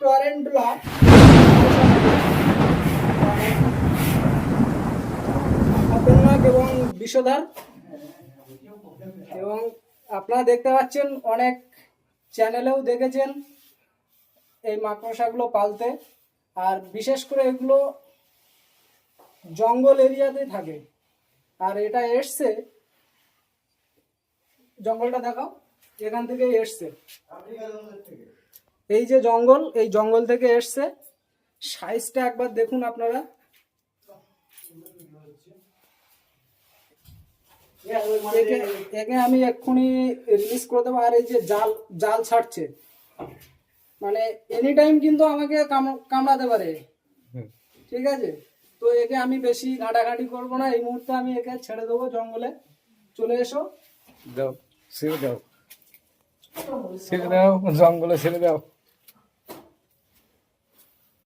টরেন্টুলা খতরনাক এবং বিষধর। এবং আপনারা দেখতে পাচ্ছেন অনেক চ্যানেলেও দেখেছেন এই মাকড়সাগুলো পালতে, আর বিশেষ করে এগুলো জঙ্গল এরিয়াতে থাকে। আর এটা এসছে, জঙ্গলটা দেখাও, এখান থেকে এসছে, এই যে জঙ্গল, এই জঙ্গল থেকে এসছে। সাইজটা একবার দেখুন আপনারা। একে আমি এক্ষুনি রিলিজ করে দেবো। আর এই যে জাল জাল ছাড়ছে, মানে এনি টাইম কিন্তু আমাকে কামড়াতে পারে, ঠিক আছে? তো একে আমি বেশি ঘাটাঘাটি করবো না, এই মুহূর্তে আমি একে ছেড়ে দেবো জঙ্গলে। চলে এসো, দাও ছেড়ে দাও, ছেড়ে দাও, জঙ্গলে ছেড়ে দাও।